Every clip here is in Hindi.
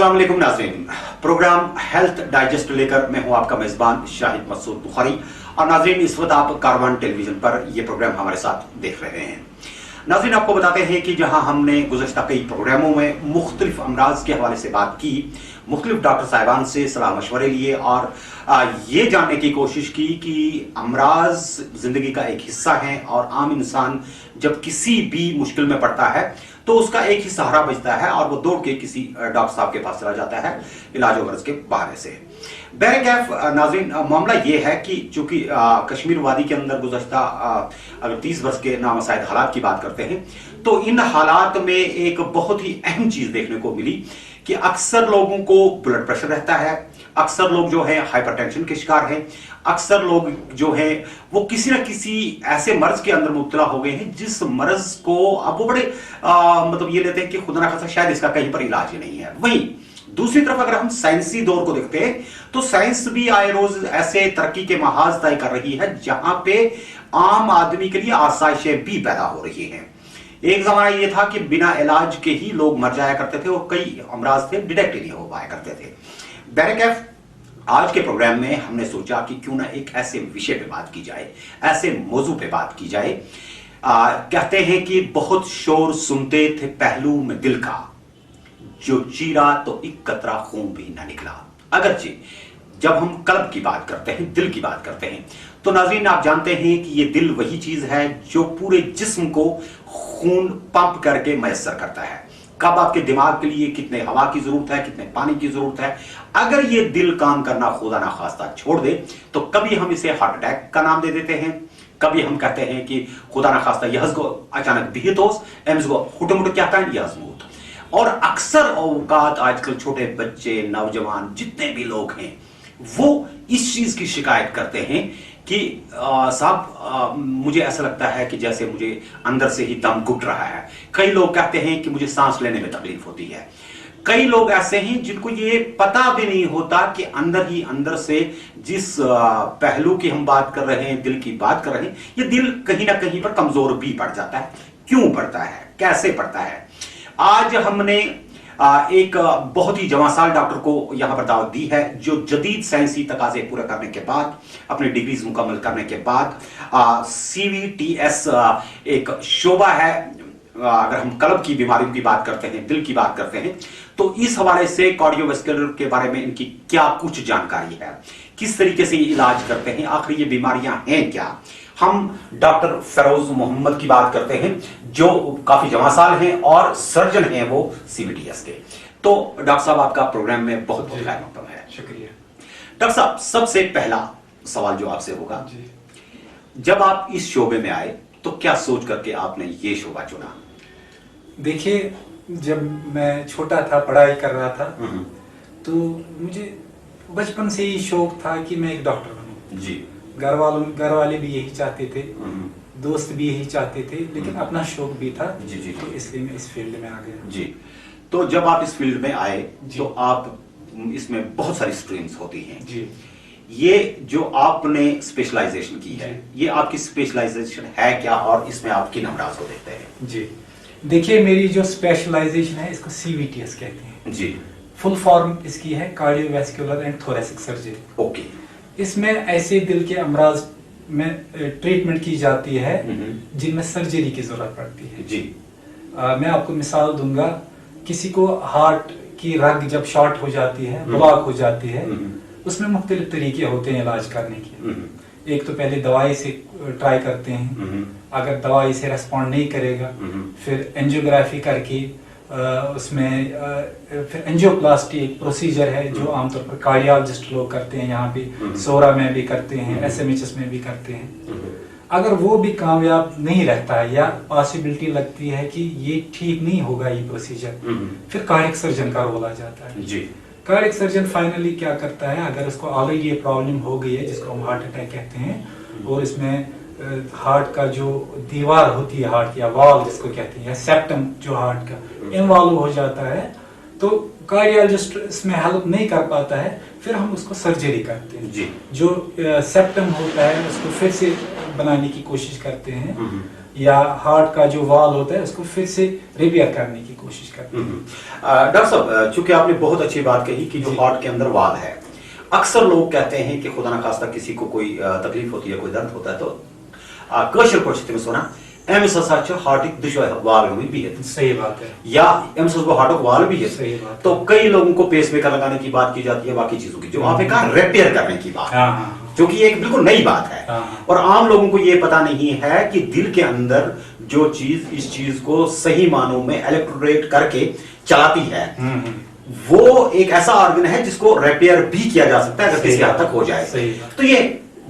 अस्सलाम वालेकुम नाज़रीन, प्रोग्राम हेल्थ डाइजेस्ट लेकर मैं हूं आपका मेजबान शाहिद मसूद बुखारी। और नाज़रीन, इस वक्त आप कारवान टेलीविजन पर यह प्रोग्राम हमारे साथ देख रहे हैं। नाज़रीन, आपको बताते हैं कि जहां हमने गुज़श्ता कई प्रोग्रामों में मुख्तलिफ अमराज के हवाले से बात की, मुख्तलिफ डॉक्टर साहिबान से सलाह मशवरे लिए और ये जानने की कोशिश की कि अमराज जिंदगी का एक हिस्सा है और आम इंसान जब किसी भी मुश्किल में पड़ता है तो उसका एक ही सहारा बचता है और वो दौड़ के किसी डॉक्टर साहब के पास चला जाता है इलाज वगैरह के बहाने से। बहरकैफ नाज़रीन, मामला ये है कि चूंकि कश्मीर वादी के अंदर गुज़श्ता अगर 30 वर्ष के नामसाइद हालात की बात करते हैं तो इन हालात में एक बहुत ही अहम चीज देखने को मिली कि अक्सर लोगों को ब्लड प्रेशर रहता है, अक्सर लोग जो है हाइपरटेंशन के शिकार हैं, अक्सर लोग जो है वो किसी न किसी ऐसे मर्ज के अंदर मुब्तला हो गए हैं जिस मर्ज को अब वो बड़े मतलब ये लेते हैं कि खुदा ना खासा शायद इसका कहीं पर इलाज ही नहीं है। वहीं दूसरी तरफ अगर हम साइंसी दौर को देखते हैं तो साइंस भी आए रोज ऐसे तरक्की के महाज तय कर रही है जहां पे आम आदमी के लिए आसाइशें भी पैदा हो रही हैं। एक जमाना यह था कि बिना इलाज के ही लोग मर जाया करते थे और कई अमराज थे डिटेक्ट ही नहीं हो पाया करते थे। बहरकैफ आज के प्रोग्राम में हमने सोचा कि क्यों ना एक ऐसे विषय पे बात की जाए, ऐसे मौजू पे बात की जाए। कहते हैं कि बहुत शोर सुनते थे पहलू में दिल का, जो चीरा तो एक कतरा खून भी ना निकला। अगरचे जब हम कल्ब की बात करते हैं, दिल की बात करते हैं, तो नाज़रीन आप जानते हैं कि ये दिल वही चीज है जो पूरे जिस्म को खून पंप करके मैसर करता है। कब आपके दिमाग के लिए कितने हवा की जरूरत है, कितने पानी की जरूरत है, अगर ये दिल काम करना खुदा ना खास्ता छोड़ दे तो कभी हम इसे हार्ट अटैक का नाम दे देते हैं, कभी हम कहते हैं कि खुदा ना खास्ता यह को अचानक बिहतोस एम्स को हुटमुट क्या कहें यह मौत। और अक्सर औकात आजकल छोटे बच्चे, नौजवान, जितने भी लोग हैं वो इस चीज की शिकायत करते हैं कि साहब मुझे ऐसा लगता है कि जैसे मुझे अंदर से ही दम घुट रहा है। कई लोग कहते हैं कि मुझे सांस लेने में तकलीफ होती है। कई लोग ऐसे हैं जिनको ये पता भी नहीं होता कि अंदर ही अंदर से जिस पहलू की हम बात कर रहे हैं, दिल की बात कर रहे हैं, ये दिल कहीं ना कहीं पर कमजोर भी पड़ जाता है। क्यों पड़ता है, कैसे पड़ता है? आज हमने एक बहुत ही जवासाल डॉक्टर को यहां पर दावत दी है जो जदीद साइंसी तकाजे पूरे करने के बाद, अपनी डिग्रीज मुकम्मल करने के बाद CVTS एक शोबा है। अगर हम कल्ब की बीमारियों की बात करते हैं, दिल की बात करते हैं, तो इस हवाले से कार्डियोवैस्कुलर के बारे में इनकी क्या कुछ जानकारी है, किस तरीके से ये इलाज करते हैं, आखिर ये बीमारियां हैं क्या। हम डॉक्टर फरोज मोहम्मद की बात करते हैं जो काफी जवासाल हैं और सर्जन हैं वो CVTS के। तो डॉक्टर साहब आपका प्रोग्राम में बहुत बहुत खैर मकदम है। शुक्रिया डॉक्टर साहब, सबसे पहला सवाल जो आपसे होगा, जब आप इस शोबे में आए तो क्या सोच करके आपने ये शोबा चुना? देखिए, जब मैं छोटा था, पढ़ाई कर रहा था, तो मुझे बचपन से ही शौक था कि मैं एक डॉक्टर बनूं। जी। घर वाले भी यही चाहते थे, दोस्त भी यही चाहते थे, लेकिन अपना शौक भी था। जी जी। तो इसलिए मैं इस फील्ड में आ गया। जी। तो जब आप इस फील्ड में आए तो आप इसमें बहुत सारी स्ट्रीम्स होती हैं। जी। ये जो आपने स्पेशलाइजेशन की है, ये आपकी स्पेशलाइजेशन है क्या और इसमें आप किन अमराज को देखते हैं? जी, देखिए, मेरी जो स्पेशलाइजेशन है इसको CVTS कहते हैं। जी। फुल फॉर्म इसकी है cardiovascular and thoracic surgery. Okay. इसमें ऐसे दिल के अमराज में ट्रीटमेंट की जाती है जिनमें सर्जरी की जरूरत पड़ती है। जी। मैं आपको मिसाल दूंगा, किसी को हार्ट की रग जब शॉर्ट हो जाती है, ब्लॉक हो जाती है, उसमें मुख्तलिफ तरीके होते हैं इलाज करने के। एक तो पहले दवाई से ट्राई करते हैं, अगर दवाई से रेस्पॉन्ड नहीं करेगा फिर एंजियोग्राफी करके उसमें फिर एंजियोप्लास्टी एक प्रोसीजर है जो आमतौर पर कार्डियोलॉजिस्ट लोग करते हैं, यहाँ पे सोरा में भी करते हैं, SMHS में भी करते हैं। अगर वो भी कामयाब नहीं रहता है या पॉसिबिलिटी लगती है कि ये ठीक नहीं होगा ये प्रोसीजर, फिर कार्डियक सर्जन का रोल आ जाता है। जी। कार्डियक सर्जन फाइनली क्या करता है, अगर उसको ऑलरेडी ये प्रॉब्लम हो गई है जिसको हम हार्ट अटैक कहते हैं, और इसमें हार्ट का जो दीवार होती है, हार्ट या वॉल जिसको कहते हैं, या सेप्टम जो हार्ट का इन्वॉल्व हो जाता है, तो कार्डियोलॉजिस्ट इसमें हेल्प नहीं कर पाता है, फिर हम उसको सर्जरी करते हैं। जो सेप्टम होता है उसको फिर से बनाने की कोशिश करते हैं। या हार्ट का जो वाल होता है उसको फिर से रिपेयर करने की कोशिश करते हैं। डॉक्टर साहब, चूंकि आपने बहुत अच्छी बात कही कि जो हार्ट के अंदर वाल है, अक्सर लोग कहते हैं कि खुदा ना खास्ता किसी को कोई तकलीफ होती है, कोई दर्द होता है, तो कशर परिस्थिति में सोना एमस हार्ट दुश्वार वाल भी है। सही बात है। या एमस हार्ट वाल भी है। सही बात है। तो कई लोगों को पेसमेकर लगाने की बात की जाती है, बाकी चीजों की, जो आपने कहा रिपेयर करने की बात, जो कि एक बिल्कुल नई बात है। और आम लोगों को यह पता नहीं है कि दिल के अंदर जो चीज इस चीज को सही मानों में इलेक्ट्रोलेट करके चलाती है, वो एक ऐसा ऑर्गन है जिसको रिपेयर भी किया जा सकता है अगर किसी हद तक हो जाए। तो ये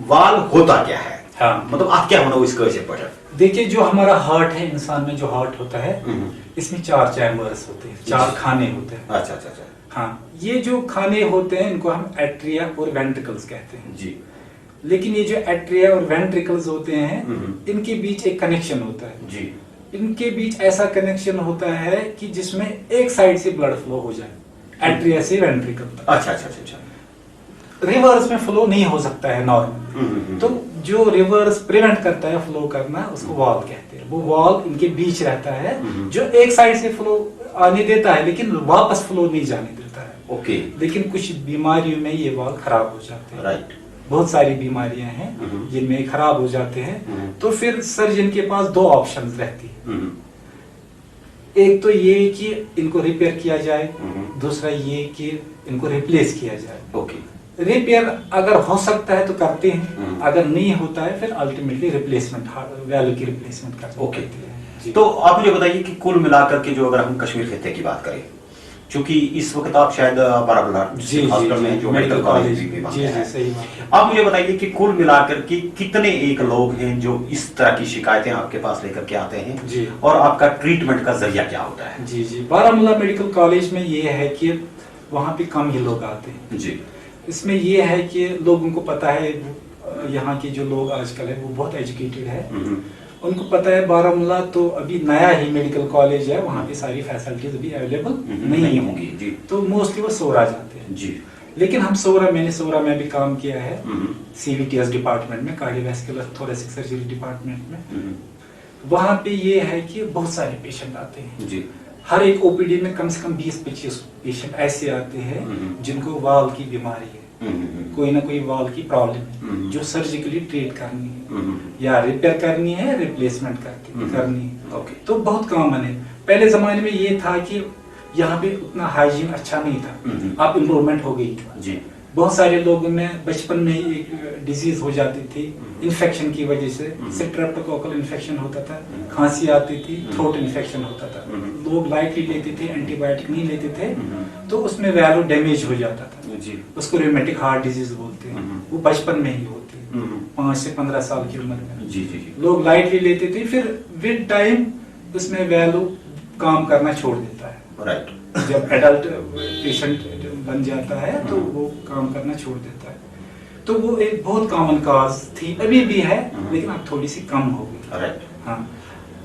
वाल होता क्या है? मतलब आप क्या होना इसको ऐसे पढ़े? देखिए, जो हमारा हार्ट है, इंसान में जो हार्ट होता है, इसमें 4 चैम्बर्स होते हैं, 4 खाने होते हैं। अच्छा अच्छा अच्छा। हाँ, ये जो खाने होते हैं इनको हम एट्रिया और वेंट्रिकल्स कहते हैं जी। लेकिन ये जो एट्रिया और वेंट्रिकल्स होते हैं, इनके बीच एक कनेक्शन होता है जी। इनके बीच ऐसा कनेक्शन होता है कि जिसमें एक साइड से ब्लड फ्लो हो जाए, एट्रिया से वेंट्रिकल तक। अच्छा अच्छा अच्छा। रिवर्स में फ्लो नहीं हो सकता है नॉर्मल। तो जो रिवर्स प्रिवेंट करता है फ्लो करना, उसको वाल कहते हैं। वो वाल इनके बीच रहता है जो एक साइड से फ्लो आने देता है लेकिन वापस फ्लो नहीं जाने देता है। ओके। लेकिन कुछ बीमारियों में ये वाल खराब हो जाते हैं। राइट। बहुत सारी बीमारियां हैं जिनमें खराब हो जाते हैं। तो फिर सर्जन के पास 2 ऑप्शंस रहती है। एक तो ये कि इनको रिपेयर किया जाए, दूसरा ये कि इनको रिप्लेस किया जाए। ओके। रिपेयर अगर हो सकता है तो करते हैं, अगर नहीं होता है फिर अल्टीमेटली रिप्लेसमेंट, वैल्यू की रिप्लेसमेंट करते हैं। ओके। तो आप मुझे बताइए कि कुल मिलाकर के जो अगर हम कश्मीर खित्ते की बात करें, क्योंकि इस वक्त आप शायद बारामूला हॉस्पिटल में जो मेडिकल कॉलेज भी वहाँ है, सही बात है। आप मुझे बताइए कि कुल मिलाकर के कितने एक लोग हैं जो इस तरह की शिकायतें आपके पास लेकर के आते हैं जी। और आपका ट्रीटमेंट का जरिया क्या होता है? जी जी, बारामूला मेडिकल कॉलेज में ये है कि वहाँ पे कम ही लोग आते हैं। जी। इसमें ये है कि लोगों को पता है, यहाँ के जो लोग आजकल है वो बहुत एजुकेटेड है, उनको पता है बारामूला तो अभी नया ही मेडिकल कॉलेज है, वहाँ पे सारी फैसिलिटीज अभी अवेलेबल नहीं होंगी। जी। तो मोस्टली वो सोरा जाते हैं। जी। लेकिन हम मैंने सोरा में भी काम किया है, CVTS डिपार्टमेंट में, कार्डियोवैस्कुलर थोरेसिक सर्जरी डिपार्टमेंट में। वहाँ पे ये है कि बहुत सारे पेशेंट आते हैं। जी। हर एक OPD में कम से कम 20-25 पेशेंट ऐसे आते हैं जिनको वाल की बीमारी है, कोई ना कोई वाल की प्रॉब्लम है जो सर्जिकली ट्रीट करनी है, या रिपेयर करनी है, रिप्लेसमेंट करनी है। तो बहुत कॉमन है। पहले जमाने में ये था कि यहाँ पे उतना हाइजीन अच्छा नहीं था, अब इम्प्रूवमेंट हो गई। जी। बहुत सारे लोगों में बचपन में ही एक डिजीज हो जाती थी इन्फेक्शन की वजह से, स्ट्रेप्टोकोकल इन्फेक्शन होता था, खांसी आती थी, थ्रोट इन्फेक्शन होता था, लोग लाइटली लेते थे, एंटीबायोटिक नहीं लेते थे, तो उसमें वैल्यू डैमेज हो जाता था। जी। उसको रूमेटिक हार्ट डिजीज बोलते हैं। वो बचपन में ही होती है, 5 से 15 साल की उम्र में। जी जी। लोग लाइटली लेते थे, फिर विद टाइम उसमें वैल्यू काम करना छोड़ देता है। राइट। जब एडल्ट पेशेंट बन जाता है तो वो काम करना छोड़ देता है। तो वो एक बहुत कॉमन काज थी, अभी भी है, लेकिन अब थोड़ी सी कम हो गई। राइट। हाँ।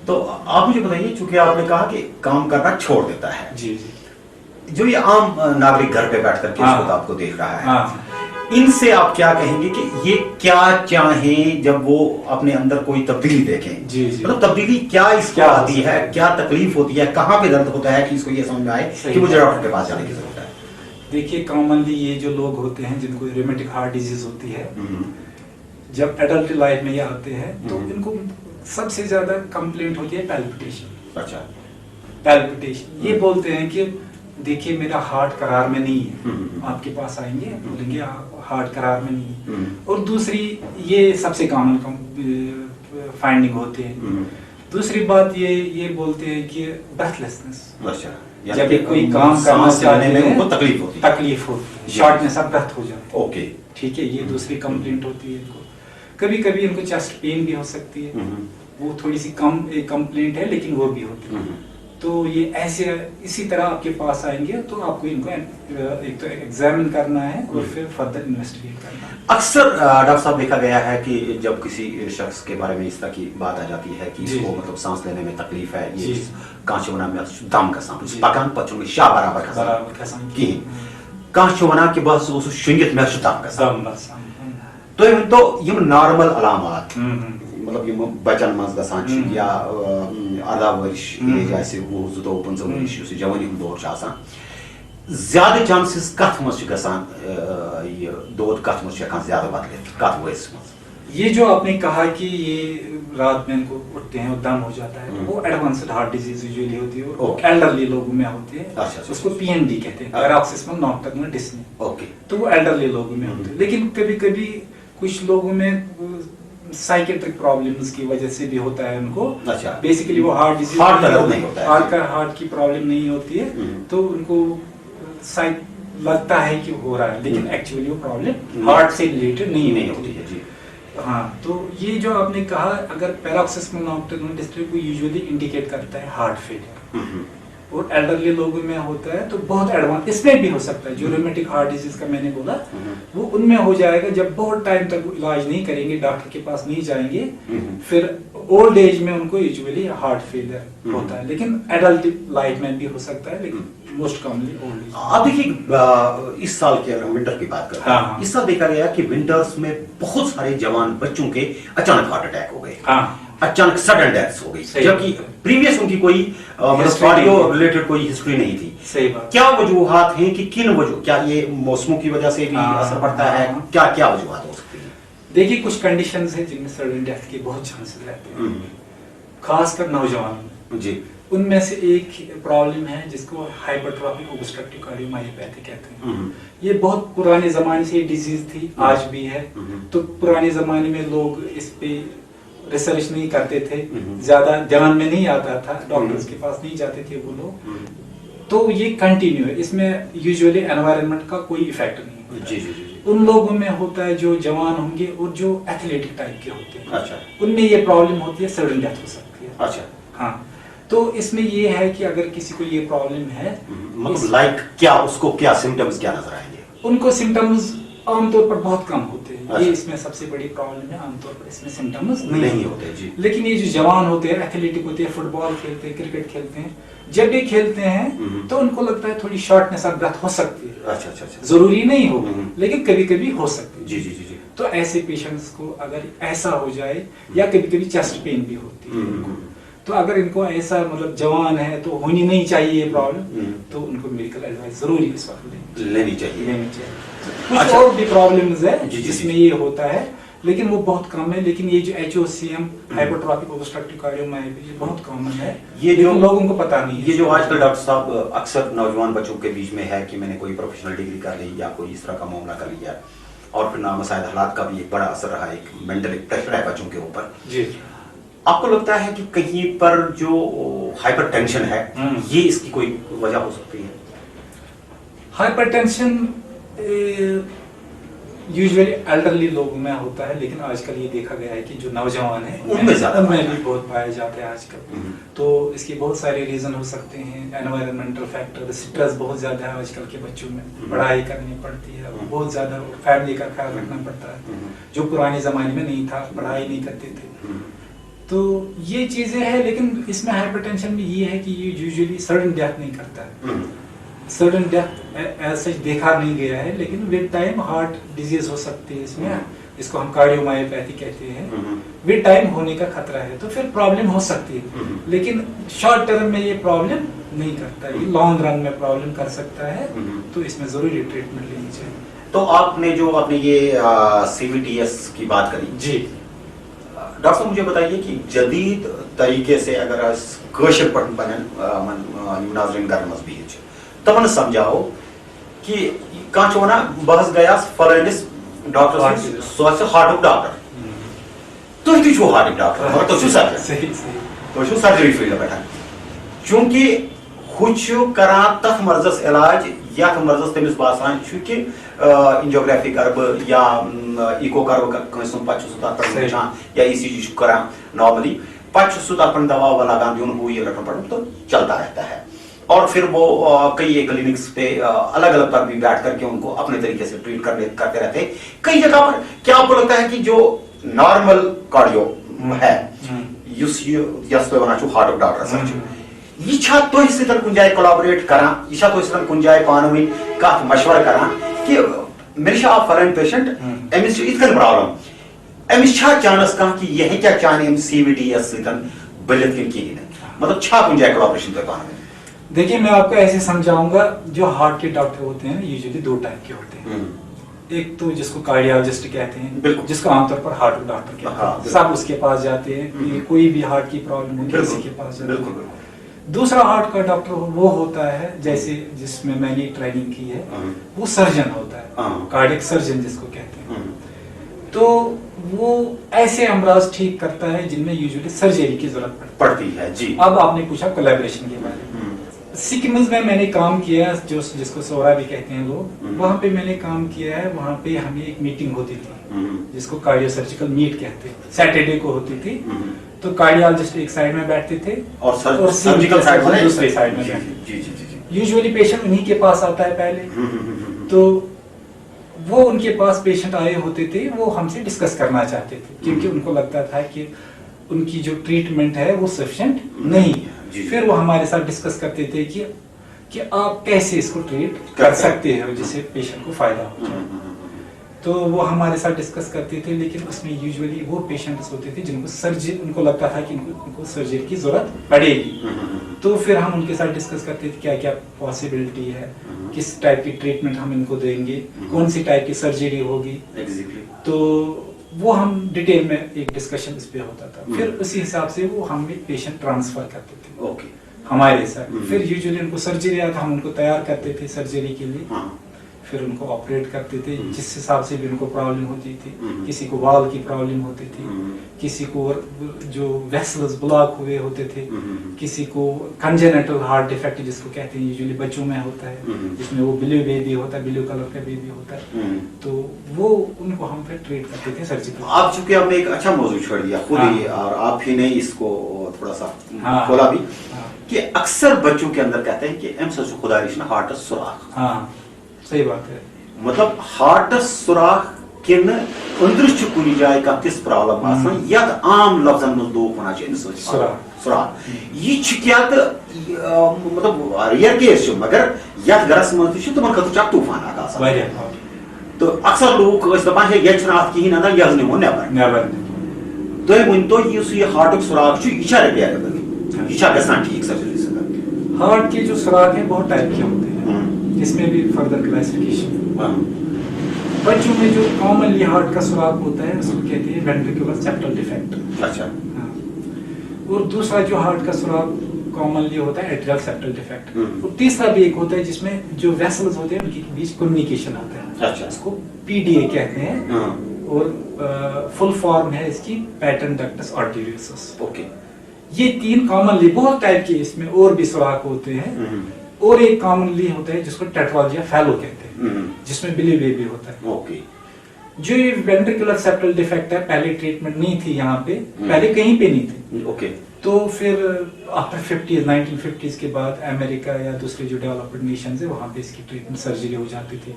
तो आप मुझे बताइए, चूंकि आपने कहा कि काम करना छोड़ देता है, जी जी। जो ये आम नागरिक घर पे बैठ करके इस वक्त आपको देख रहा है, हाँ। इनसे आप क्या कहेंगे कि ये क्या चाहें जब वो अपने अंदर कोई तब्दीली देखें? जी जी। मतलब तब्दीली क्या इसको आती है, क्या तकलीफ होती है, कहाँ पे दर्द होता है कि इसको ये समझ में आए कि मुझे डॉक्टर के पास जाने की जरूरत है? देखिए, कॉमनली ये जो लोग होते हैं जिनको रूमेटिक हार्ट डिजीज होती है, जब एडल्ट लाइफ में ये आते हैं तो इनको सबसे ज्यादा कंप्लेंट होती है पैल्पिटेशन। अच्छा। पैल्पिटेशन, ये बोलते हैं कि देखिए मेरा हार्ट करार में नहीं है, आपके पास आएंगे बोलेंगे हार्ट करार में नहीं है। और दूसरी, ये सबसे कॉमन फाइंडिंग होती है। दूसरी बात ये बोलते हैं कि ब्रेथलेसनेस, अच्छा, जब कोई काम करना चाहने में उनको तकलीफ होती है, शॉर्टनेस ऑफ ब्रेथ हो जाता है। ओके। ठीक है, ये दूसरी कंप्लेंट होती है इनको। कभी कभी इनको चेस्ट पेन भी हो सकती है, वो थोड़ी सी कम एक कंप्लेंट है लेकिन वो भी होती है। तो ये ऐसे इसी तरह आपके पास आएंगे तो आपको इनको एक तो एग्जामिन करना है और फिर फर्दर इन्वेस्टिगेट करना है। अक्सर डॉक्टर साहब देखा गया है कि जब किसी शख्स के बारे में इस तरह की बात आ जाती है कि इसको मतलब सांस लेने में तकलीफ है, ये कांच वना में दम का सांस पकान पचन में शा बराबर का की कांच वना के बस उस शुंगित में दम का सांस तो ये नॉर्मल अलामात मतलब ये बचन मज गसान या 18 वर्ष एज आसे 22-25 वर्ष युस जवानी हुंद दौर छ आसान ज्यादा चांसेस कथ मज गसान ये दौर कथ मज हेकान ज्यादा बदलित कथ वयस मज ये जो आपने कहा कि ये रात में इनको उठते हैं और दम हो जाता है, वो एडवांस्ड हार्ट डिजीज यूजुअली होती है और एल्डरली लोगों में होती है। अच्छा, उसको पीएनडी कहते हैं, पैरोक्सिस्मल नॉक्टर्नल डिस्नी। ओके, तो वो एल्डरली लोगों में होती है। लेकिन कभी कभी कुछ लोगों में साइकेट्रिक प्रॉब्लम्स की वजह से भी होता है उनको। अच्छा, बेसिकली वो हार्ट डिजीज नहीं होता है, हार्ट की प्रॉब्लम नहीं होती है, तो उनको लगता है कि हो रहा है, लेकिन एक्चुअली वो प्रॉब्लम हार्ट से रिलेटेड नहीं होती है जी। हाँ, तो ये जो आपने कहा, अगर पैरोक्सिस्मल नॉक्टर्नल डिस्ट्रेस को यूजुअली इंडिकेट करता है हार्ट फेलियर और एल्डरली लोगों में होता है, तो बहुत एडवांस इसमें भी हो सकता है। जो रोमेटिक हार्ट डिजीज का मैंने बोला, वो उनमें हो जाएगा जब बहुत टाइम तक वो इलाज नहीं करेंगे, डॉक्टर के पास नहीं जाएंगे, फिर ओल्ड एज में उनको यूजुअली हार्ट फेलियर होता है। लेकिन एडल्ट लाइफ में भी हो सकता है, लेकिन मोस्ट कॉमनली ओल्ड एज। आप देखिए, इस साल के अगर हम विंटर की बात करते हैं, हाँ। इस साल देखा गया कि विंटर्स में बहुत सारे जवान बच्चों के अचानक हार्ट अटैक हो गए, अचानक सडन डेथ्स हो गई, जबकि प्रीवियस उनकी कोई मतलब कार्डियो रिलेटेड कोई हिस्ट्री नहीं थी। सही बात। क्या वजूहात हैं कि किन वजह, क्या ये मौसमों की वजह से भी असर पड़ता है, क्या क्या वजूहात हो सकती है? देखिए, कुछ कंडीशंस हैं जिनमें सडन डेथ के बहुत चांसेस रहते हैं, खासकर नौजवान जी। उनमें से एक प्रॉब्लम है जिसको हाइपरट्रॉफिक ऑब्स्ट्रक्टिव कार्डियोमायोपैथी कहते हैं। ये बहुत पुराने जमाने से डिजीज थी, आज भी है। तो पुराने जमाने में लोग इस पे रिसर्च नहीं करते थे, ज्यादा ध्यान में नहीं आता था, डॉक्टर्स के पास नहीं जाते थे वो लोग। तो ये कंटिन्यू है, इसमें यूजुअली एनवायरनमेंट का कोई इफेक्ट नहीं होता। जी जी जी। उन लोगों में होता है जो जवान होंगे और जो एथलेटिक टाइप के होते हैं। अच्छा। उनमें ये प्रॉब्लम होती है, सडन डेथ हो सकती है। अच्छा। हाँ, तो इसमें ये है कि अगर किसी को ये प्रॉब्लम है, मतलब लाइक क्या, उसको क्या सिम्टम्स क्या नजर आएंगे? उनको सिम्टम्स आमतौर पर बहुत कम होते हैं। अच्छा। ये इसमें सबसे बड़ी प्रॉब्लम है, आमतौर पर इसमें सिम्टम्स नहीं होते जी। लेकिन ये जो जवान होते हैं, एथलेटिक होते हैं, फुटबॉल खेलते हैं, क्रिकेट खेलते हैं, जब भी खेलते हैं तो उनको लगता है थोड़ी शॉर्टनेस ऑफ ब्रेथ हो सकती है। अच्छा अच्छा अच्छा। जरूरी नहीं हो, लेकिन कभी कभी हो सकती है। जी जी जी जी। तो ऐसे पेशेंट्स को अगर ऐसा हो जाए, या कभी कभी चेस्ट पेन भी होती है उनको, तो अगर इनको ऐसा मतलब जवान है तो होनी नहीं चाहिए ये प्रॉब्लम, तो उनको मेडिकल एडवाइस जरूरी इस वक्त लेनी चाहिए। कुछ अच्छा। और भी प्रॉब्लम्स है जी, जी, जिसमें जी। ये होता है, लेकिन वो बहुत कम है। लेकिन ये जो HOCM हाइपरट्रॉफिक ऑब्स्ट्रक्टिव कार्डियोमायोपैथी ये बहुत कॉमन है, ये जो लोगों को पता नहीं है। ये जो आजकल डॉक्टर साहब अक्सर नौजवान बच्चों के बीच में है कि मैंने कोई प्रोफेशनल डिग्री कर ली या कोई इस तरह का मामला कर लिया, और फिर नामसाइद हालात का भी एक बड़ा असर रहा है, एक मेंटल प्रेशर है बच्चों के ऊपर जी। आपको लगता है कि कहीं पर जो हाइपरटेंशन है ये इसकी कोई वजह हो सकती है? हाइपरटेंशन यूजुअली एल्डरली लोगों में होता है, लेकिन आजकल ये देखा गया है कि जो नौजवान है उनमें भी बहुत पाया जाता है आजकल। तो इसके बहुत सारे रीजन हो सकते हैं। एनवायरमेंटल फैक्टर, स्ट्रेस बहुत ज्यादा है आजकल के बच्चों में, पढ़ाई करनी पड़ती है, बहुत ज्यादा फैमिली का ख्याल रखना पड़ता है, जो पुराने जमाने में नहीं था, पढ़ाई नहीं करते थे। तो ये चीजें हैं, लेकिन इसमें हाइपरटेंशन में ये है कि ये यूजुअली सडन डेथ नहीं करता है। सडन डेथ एज सच देखा नहीं गया है, लेकिन विद टाइम हार्ट डिजीज हो सकती है इसमें, इसको हम कार्डियोमायोपैथी कहते हैं। विद टाइम होने का खतरा है, तो फिर प्रॉब्लम हो सकती है, लेकिन शॉर्ट टर्म में ये प्रॉब्लम नहीं करता है, लॉन्ग रन में प्रॉब्लम कर सकता है। तो इसमें जरूरी ट्रीटमेंट लेनी चाहिए। तो आपने जो आपने ये CVTS की बात करी जी, डॉक्टर साहब मुझे बताइए कि जदीद तरीके से अगर कशर पढ़न पन नाजरीन कर मजबीज तमन समझाओ कि कह वन बहस गया फलनिस डॉक्टर सह हार्टुक डॉक्टर, तुम तु हार्टुक डॉक्टर, तुम सर्जन, सर्जरी फील्ड पे, चूंकि हु करान तथ मर्जस इलाज यथ मर्जस तमिस बासान कि एंजियोग्राफी कर या इको कर वचान या ECG करान नॉर्मली, पे दवा ववा लगान दिन हु ये रखना पड़ता, तो चलता रहता है। और फिर वो कई क्लिनिक्स पे अलग अलग पर भी बैठ करके उनको अपने तरीके से ट्रीट करते रहते हैं। कई जगह पर क्या आपको लगता है कि जो नॉर्मल कार्डियो है हार्ट डॉक्टर यह कुन जाए कोलैबोरेट करान, यह कुन जाए पानवी कत मशवर करान कि मे फलान पेशेंट अमिस इत प्रॉब्लम, अमिस छा चांस कह कि यह क्या चाहे CVDS सतन बलित कहीं मतलब छा कुछ जाए कोलैबोरेशन तो पाने में। देखिए मैं आपको ऐसे समझाऊंगा, जो हार्ट के डॉक्टर होते हैं यूजुअली दो टाइप के होते हैं। एक तो जिसको कार्डियोलॉजिस्ट कहते हैं, जिसको आमतौर पर हार्ट डॉक्टर कहते हैं। हाँ, सब उसके पास जाते हैं, कोई भी हार्ट की प्रॉब्लम हो किसी के पास जाते हैं। दूसरा हार्ट का डॉक्टर वो होता है जैसे जिसमें मैंने ट्रेनिंग की है, वो सर्जन होता है, कार्डियक सर्जन जिसको कहते हैं। तो वो ऐसे अमराज ठीक करता है जिनमें यूजुअली सर्जरी की जरूरत पड़ती है जी। अब आपने पूछा कोलैबोरेशन के बारे में। सिक्किम्स में मैंने काम किया, जो जिसको सोरा भी कहते हैं लोग, वहाँ पे मैंने काम किया है। वहाँ पे हमें एक मीटिंग होती थी जिसको कार्डियो सर्जिकल मीट कहते हैं, सैटरडे को होती थी। तो कार्डियोलॉजिस्ट एक साइड में बैठते थे और सर्जिकल साइड में दूसरे साइड में बैठते थे। यूजुअली पेशेंट उन्हीं के पास आता है पहले, तो वो उनके पास पेशेंट आए होते थे, वो हमसे डिस्कस करना चाहते थे क्योंकि उनको लगता था कि उनकी जो ट्रीटमेंट है वो सफिशिएंट नहीं है। फिर वो हमारे साथ डिस्कस करते थे कि आप कैसे इसको ट्रीट कर सकते हो जिससे पेशेंट को फायदा हो जाए। तो वो हमारे साथ डिस्कस करते थे, लेकिन उसमें यूजुअली वो पेशेंट्स होते थे जिनको सर्जरी, उनको लगता था कि उनको सर्जरी की जरूरत पड़ेगी। तो फिर हम उनके साथ डिस्कस करते थे क्या क्या पॉसिबिलिटी है, किस टाइप की ट्रीटमेंट हम इनको देंगे, कौन सी टाइप की सर्जरी होगी। तो वो हम डिटेल में एक डिस्कशन इस पे होता था। फिर उसी हिसाब से वो हमें पेशेंट ट्रांसफर करते थे हमारे साथ। फिर यूजुअली उनको सर्जरी आया था, हम उनको तैयार करते थे सर्जरी के लिए। फिर उनको ऑपरेट करते थे जिस हिसाब से भी उनको प्रॉब्लम होती थी। किसी को वाल की प्रॉब्लम होती थी, किसी को जो वेसल्स ब्लॉक हुए होते थे, किसी को कंजेनिटल हार्ट डिफेक्ट जिसको कहते हैं यूजुअली बच्चों में होता है, जिसमें वो ब्लू बेबी होता है, ब्लू कलर का बेबी होता है। तो वो उनको हम फिर ट्रीट करते थे सर्जिकल। आप चूंकि आपने एक अच्छा मौजूद छोड़ दिया खुद ही, और आप ही ने इसको थोड़ा सा खोला भी कि अक्सर बच्चों के अंदर कहते हैं कि एम सच खुदा रिश्ना हार्ट सुराख। हाँ सही बात है। मतलब हार्ट सुराख किन अंदर कुछ जाए का तिस प्रॉब्लम आसान या आम लफ्जन में लोग होना चाहिए सुराख। ये क्या मतलब रियर केस मगर यथ गरस मज तुम खत तूफान आसान। तो अक्सर लोग दपान ये कहीं ना यह नेबर तुम वन तो यह हार्ट सुराख यह रिपेयर यह ठीक सर्जरी। हार्ट के जो सुराख है बहुत टाइप के होते हैं, इसमें भी फर्दर क्लासिफिकेशन। बच्चों में जो कॉमनली हार्ट का सुराख होता है उसको कहते हैं वेंट्रिकुलर सेप्टल डिफेक्ट। अच्छा। और दूसरा जो हार्ट का सुराख कॉमनली होता है एट्रियल सेप्टल डिफेक्ट। और तीसरा भी एक होता है जिसमें जो वेसल्स होते हैं उनके बीच कम्युनिकेशन आता है। अच्छा। इसको PDA कहते हैं। और फुल फॉर्म है इसकी पैटर्न डक्टस आर्टेरियोसस। ओके। ये तीन कॉमनली बहुत टाइप के इसमें और भी सुराख होते हैं। और एक कॉमनली होता है जिसको टेट्रालजिया फैलो कहते हैं, जिसमें बिली बेबी होता है। ओके। जो ये वेंट्रिकुलर सेप्टल डिफेक्ट है, पहले ट्रीटमेंट नहीं थी यहाँ पे, पहले कहीं पे नहीं थी। ओके। तो फिर आफ्टर 1950s के बाद अमेरिका या दूसरे जो डेवलप्ड नेशन है वहाँ पे इसकी ट्रीटमेंट सर्जरी हो जाती थी।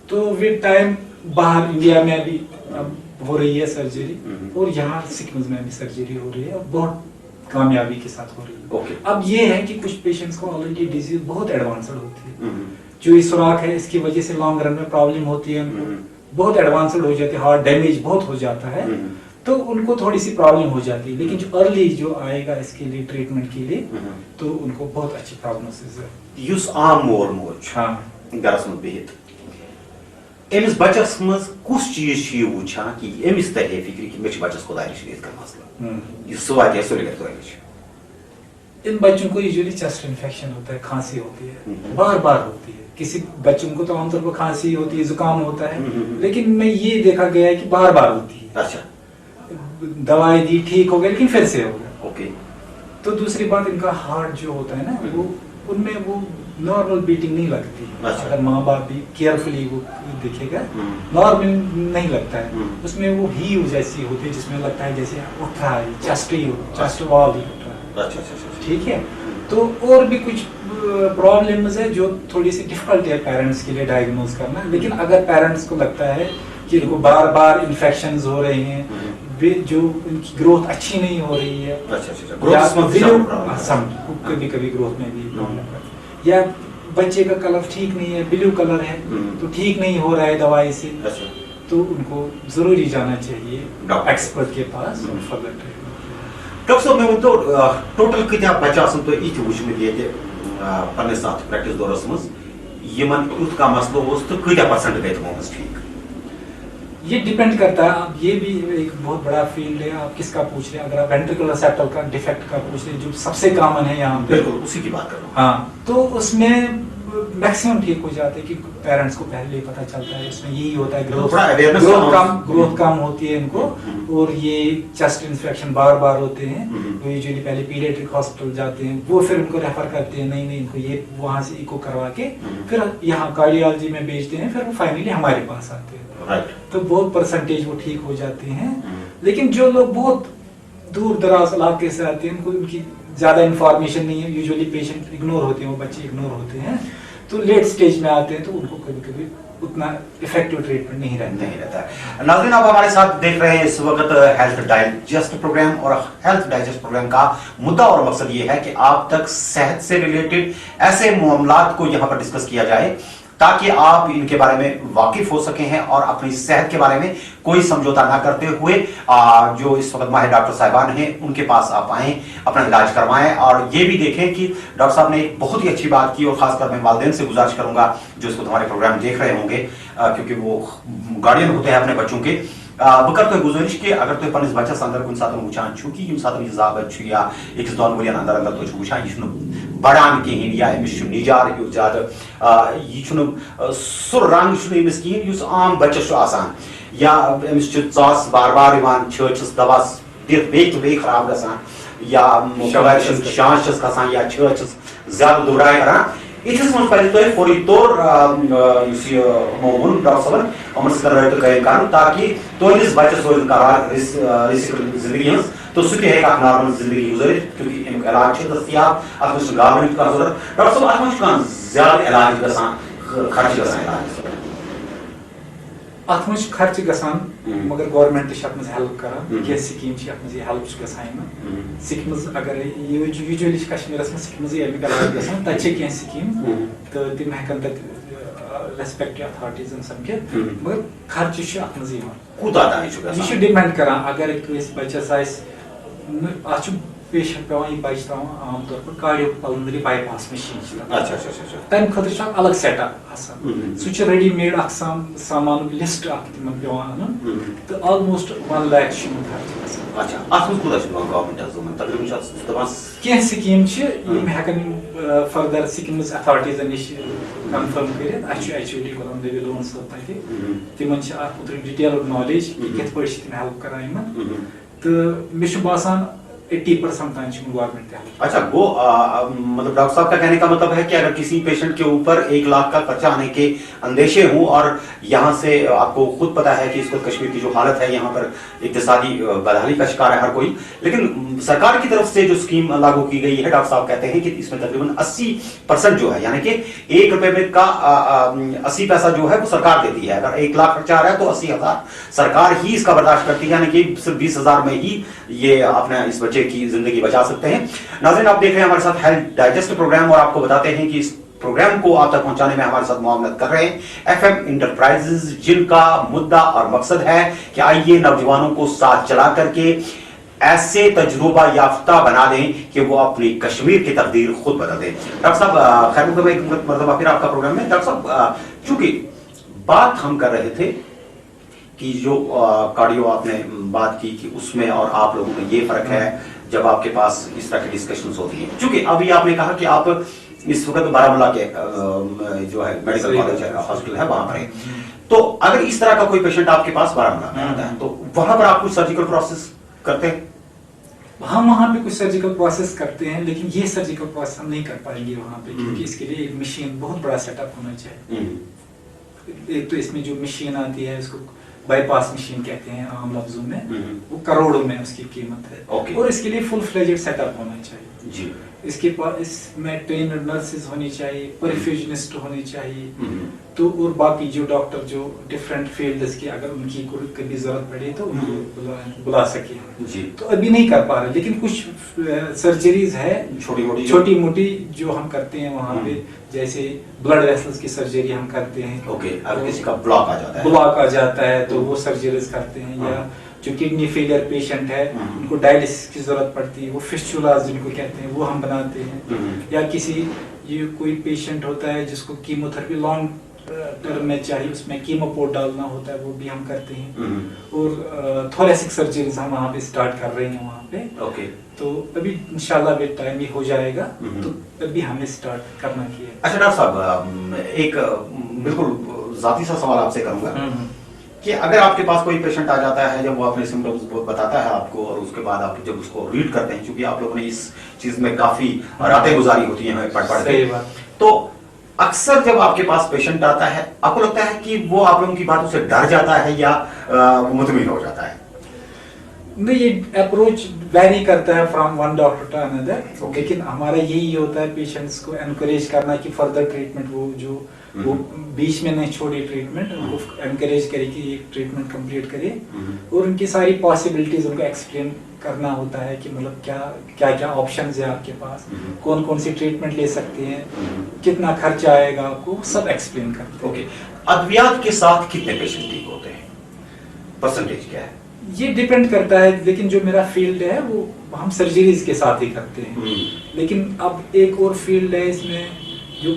तो विद टाइम बाहर इंडिया में भी अब हो रही है सर्जरी, और यहाँ सिक्किम में भी सर्जरी हो रही है और बहुत कामयाबी के साथ हो रही है। okay. अब ये है कि कुछ पेशेंट्स को ऑलरेडी डिजीज बहुत एडवांस्ड होती है। जो ये सुराख है इसकी वजह से लॉन्ग रन में प्रॉब्लम होती है, उनको बहुत एडवांस्ड हो जाती है, हार्ट डैमेज बहुत हो जाता है, तो उनको थोड़ी सी प्रॉब्लम हो जाती है। लेकिन जो अर्ली जो आएगा इसके लिए ट्रीटमेंट के लिए, तो उनको बहुत अच्छी प्रोग्नोसिस है। युस आम मोर मोज गरस में बिहित एमिस बच्चस मज कुछ चीज छी वुछा कि एमिस तहे फिक्र कि मेच बच्चस खुदा रिश्तेत का मसला ये सुवात है सोले तो है। इन बच्चों को यूजुअली चेस्ट इन्फेक्शन होता है, खांसी होती है, बार बार होती है। किसी बच्चों को तो आमतौर पर खांसी होती है, जुकाम होता है, लेकिन मैं ये देखा गया है कि बार बार होती है। अच्छा। दवाई दी ठीक हो गया लेकिन फिर से हो गया। ओके। तो दूसरी बात इनका हार्ट जो होता है ना, वो उनमें वो नॉर्मल बीटिंग नहीं लगती। अच्छा। अगर माँ बाप भी केयरफुली वो देखेगा नॉर्मल नहीं लगता है, उसमें वो हीव जैसी होती है जिसमें लगता है जैसे उठ रहा है, चेस्ट वॉल ही उठ रहा है। अच्छा। ठीक है। तो और भी कुछ प्रॉब्लम्स है जो थोड़ी सी डिफिकल्ट है पेरेंट्स के लिए डायग्नोज करना। लेकिन अगर पेरेंट्स को लगता है कि इनको बार बार इन्फेक्शंस हो रहे हैं, जो इनकी ग्रोथ अच्छी नहीं हो रही है, कभी कभी ग्रोथ में भी प्रॉब्लम, या बच्चे का कलर ठीक नहीं है, ब्लू कलर है तो ठीक नहीं हो रहा है दवाई से, तो उनको जरूरी जाना चाहिए डॉक्टर। एक्सपर्ट के पास और फर्दर ट्रीटमेंट। डॉक्टर साहब मैं तो टोटल कितना बच्चा तो ये वुचमुत ये पन्नस अत प्रैक्टिस दौरस मज यमन युथ का मसलो तो क्या परसेंट गए तमो ठीक? ये डिपेंड करता है, अब ये भी एक बहुत बड़ा फील्ड है, आप किसका पूछ रहे हैं। अगर आप वेंट्रिकुलर सेप्टल का डिफेक्ट का पूछ रहे हैं जो सबसे कॉमन है यहाँ पे, बिल्कुल उसी की बात कर रहा हूँ। हाँ, तो उसमें मैक्सिमम ठीक हो जाते हैं कि पेरेंट्स को पहले ही पता चलता है। इसमें यही होता है थोड़ा awareness ग्रोथ कम होती है इनको, और ये चेस्ट इन्फेक्शन बार बार होते हैं। तो यूजुअली पहले पीडियाट्रिक हॉस्पिटल जाते हैं, वो फिर उनको रेफर करते हैं, नहीं इनको ये वहाँ से इको करवा के फिर यहाँ कार्डियोलॉजी में भेजते हैं, फिर वो फाइनली हमारे पास आते हैं। तो बहुत परसेंटेज वो ठीक हो जाते हैं। लेकिन जो लोग बहुत दूर दराज इलाके से आते हैं, उनको उनकी ज्यादा इंफॉर्मेशन नहीं है, यूजुअली पेशेंट इग्नोर होते हैं, वो बच्चे इग्नोर होते हैं, तो लेट स्टेज में आते हैं, तो उनको कभी कभी उतना इफेक्टिव ट्रीटमेंट नहीं रहता है। नाज़रीन, आप हमारे साथ देख रहे हैं इस वक्त हेल्थ डाइजेस्ट प्रोग्राम, और हेल्थ डाइजेस्ट प्रोग्राम का मुद्दा और मकसद ये है कि आप तक सेहत से रिलेटेड ऐसे मामलात को यहाँ पर डिस्कस किया जाए ताकि आप इनके बारे में वाकिफ हो सके हैं और अपनी सेहत के बारे में कोई समझौता ना करते हुए जो इस वक्त माहिर डॉक्टर साहिबान हैं उनके पास आप आएं, अपना इलाज करवाएं। और ये भी देखें कि डॉक्टर साहब ने एक बहुत ही अच्छी बात की, और खासकर मैं वालिदैन से गुजारिश करूंगा जो इस वक्त हमारे प्रोग्राम देख रहे होंगे, क्योंकि वो गार्डियन होते हैं अपने बच्चों के। बकर तो गुजारिश कि अगर तुम पन्निस बच्चस अंदर कुछ साथ वुचान छू कि साथ यह ज़ाबत या एक दोन वरियन अंदर अंदर तो वुचान यह बढ़ान कहें या अमिस निजार यु ज्यादा यह सु रंग अमिस कहें आम बच्चस आसान, या अमिस चास बार बार छस दवा दिख खराब गसान, या शांस गसान, या छस ज्यादा दुबराय करान। इस मन पे तो फौरी तौर मोहन डॉक्टर साहब अमर से कर ताकि तुस बच्चस रोज जिंदगी तो सह नॉर्मल जिंदगी गुजर, क्योंकि अमुक इलाज दस्तियाब, अत गवर्नमेंट का जरूरत। डॉक्टर साहब अत ज्यादा इलाज गसान खर्च गसान अत मज खर्च गसान, मगर गवर्नमेंट हेल्प करान क्या स्कीम हेल्प गसान सिक मज अगर यूजुअली कश्मीर में सिक मज अमिक इलाज गसान तक स्कीम तो तम हेकन तक रेस्पेक्टिव अथॉरिटीज समझित, मगर खर्च अत मज यह डिपेंड करान। अगर बच्चस पेशेंट पे बच्चे तरान आम तौर पर कार्डियोपल्मोनरी बाईपास मशीन तम खतर अलग सेटअप सह रेडीमेड सामान लिस्ट पे अन तो ऑलमोस्ट 1 लाख कह स्कीम हेकन फर्दर सिक्किम अथॉरिटीजन नश कन्फर्म कर एक्चुअली गुलाम नबी लोन साहब तक तिमन डिटेल नॉलेज कि कित पे हेल्प करान, तो मे बासान 80% गवर्नमेंट। अच्छा, वो मतलब डॉक्टर साहब का कहने का मतलब है कि अगर किसी पेशेंट के ऊपर 1 लाख का खर्चा आने के अंदेशे हों, और यहाँ से आपको खुद पता है कि इस वक्त कश्मीर की जो हालत है, यहाँ पर इक्तिसादी बदहाली का शिकार है हर कोई, लेकिन सरकार की तरफ से जो स्कीम लागू की गई है, डॉक्टर साहब कहते हैं कि इसमें तकरीबन 80% जो है, यानी कि 1 रुपए में का 80 पैसा जो है वो सरकार देती है। अगर 1 लाख खर्चा आ रहा है तो 80,000 सरकार ही इसका बर्दाश्त करती है, यानी कि सिर्फ 20,000 में ही ये अपने इस बच्चे की जिंदगी बचा सकते हैं। नाज़रीन, आप देख रहे हैं हमारे साथ हेल्थ डाइजेस्ट प्रोग्राम, और आपको बताते हैं कि इस प्रोग्राम को आप तक पहुंचाने में हमारे साथ मुआवनत कर रहे हैं FM इंटरप्राइजेज, जिनका मुद्दा और मकसद है कि आइए नौजवानों को साथ चला करके ऐसे तजुर्बा याफ्ता बना दें कि वो अपनी कश्मीर की तकदीर खुद बदल दें। डॉक्टर साहब, खैर मुकदमा एक मरतबा फिर आपका प्रोग्राम में। डॉक्टर साहब, चूंकि बात हम कर रहे थे कि जो कार्डियो आपने बात की कि उसमें और आप लोगों में ये फर्क है जब आपके पास इस तरह की डिस्कशंस होती हैं, चूंकि अभी आपने कहा कि आप इस वक्त बारामूला के जो है मेडिकल कॉलेज है, हॉस्पिटल है, वहां पर है, तो अगर इस तरह का कोई पेशेंट आपके पास बारामूला में आता है तो वहां पर आप कुछ सर्जिकल प्रोसेस करते हैं? हम वहाँ पे कुछ सर्जिकल प्रोसेस करते हैं, लेकिन ये सर्जिकल प्रोसेस हम नहीं कर पाएंगे वहाँ पे, क्योंकि इसके लिए एक मशीन, बहुत बड़ा सेटअप होना चाहिए। एक तो इसमें जो मशीन आती है उसको बाईपास मशीन कहते हैं आम लफ्जों में, वो करोड़ों में उसकी कीमत है, और इसके लिए फुल फ्लेजेड सेटअप होना चाहिए जी। इसके पास इसमें ट्रेनर नर्सेज होनी चाहिए, परफ्यूजनिस्ट होनी चाहिए, तो और बाकी जो डॉक्टर जो डिफरेंट फील्ड्स के अगर उनकी कभी जरूरत पड़े तो उनको बुला सके जी। तो अभी नहीं कर पा रहे, लेकिन कुछ सर्जरीज है छोटी मोटी जो हम करते हैं वहाँ पे, जैसे ब्लड वेसल्स की सर्जरी हम करते हैं। ओके, अगर किसी का ब्लॉक आ जाता है तो वो सर्जरीज करते हैं, या जो किडनी फेलियर पेशेंट है उनको डायलिसिस की जरूरत पड़ती है, वो फिस्टुलास जिनको कहते हैं वो हम बनाते हैं, या किसी ये कोई पेशेंट होता है जिसको कीमोथेरेपी लॉन्ग टर्म में चाहिए, उसमें कीमोपोर्ट डालना होता है, वो भी हम करते हैं। और थोरेसिक सर्जरीज हम वहाँ पे स्टार्ट कर रहे हैं वहाँ पे। ओके, तो अभी इंशाल्लाह विद टाइम ही हो जाएगा, तो अभी हमें स्टार्ट करना चाहिए। अच्छा डॉक्टर साहब, एक बिल्कुल जाती सा सवाल आपसे करूंगा कि अगर आपके पास कोई पेशेंट आ जाता है, जब वो अपने सिम्टम्स बताता है आपको, और उसके बाद आप जब उसको रीड करते हैं, क्योंकि आप लोगों ने इस चीज में काफी रातें गुजारी होती हैं हमें पढ़ के, तो अक्सर जब आपके पास पेशेंट आता है, आपको लगता है कि वो आप लोगों की बातों से डर जाता है या मुतमिन हो जाता है? नहीं, ये अप्रोच वेरी करता है from one doctor to another, लेकिन हमारा यही होता है पेशेंट्स को एनकरेज करना कि फर्दर ट्रीटमेंट वो बीच में नहीं छोड़े ट्रीटमेंट, उनको एनकरेज करे कि ये ट्रीटमेंट कंप्लीट करे, और उनकी सारी पॉसिबिलिटीज उनको एक्सप्लेन करना होता है कि मतलब क्या क्या ऑप्शंस है आपके पास, कौन कौन सी ट्रीटमेंट ले सकते हैं, कितना खर्चा आएगा आपको, सब एक्सप्लेन करते हैं। ओके, अद्वियात के साथ कितने पेशेंट ठीक होते हैं, परसेंटेज क्या है? ये डिपेंड करता है, लेकिन जो मेरा फील्ड है वो हम सर्जरीज के साथ ही करते हैं, लेकिन अब एक और फील्ड है इसमें जो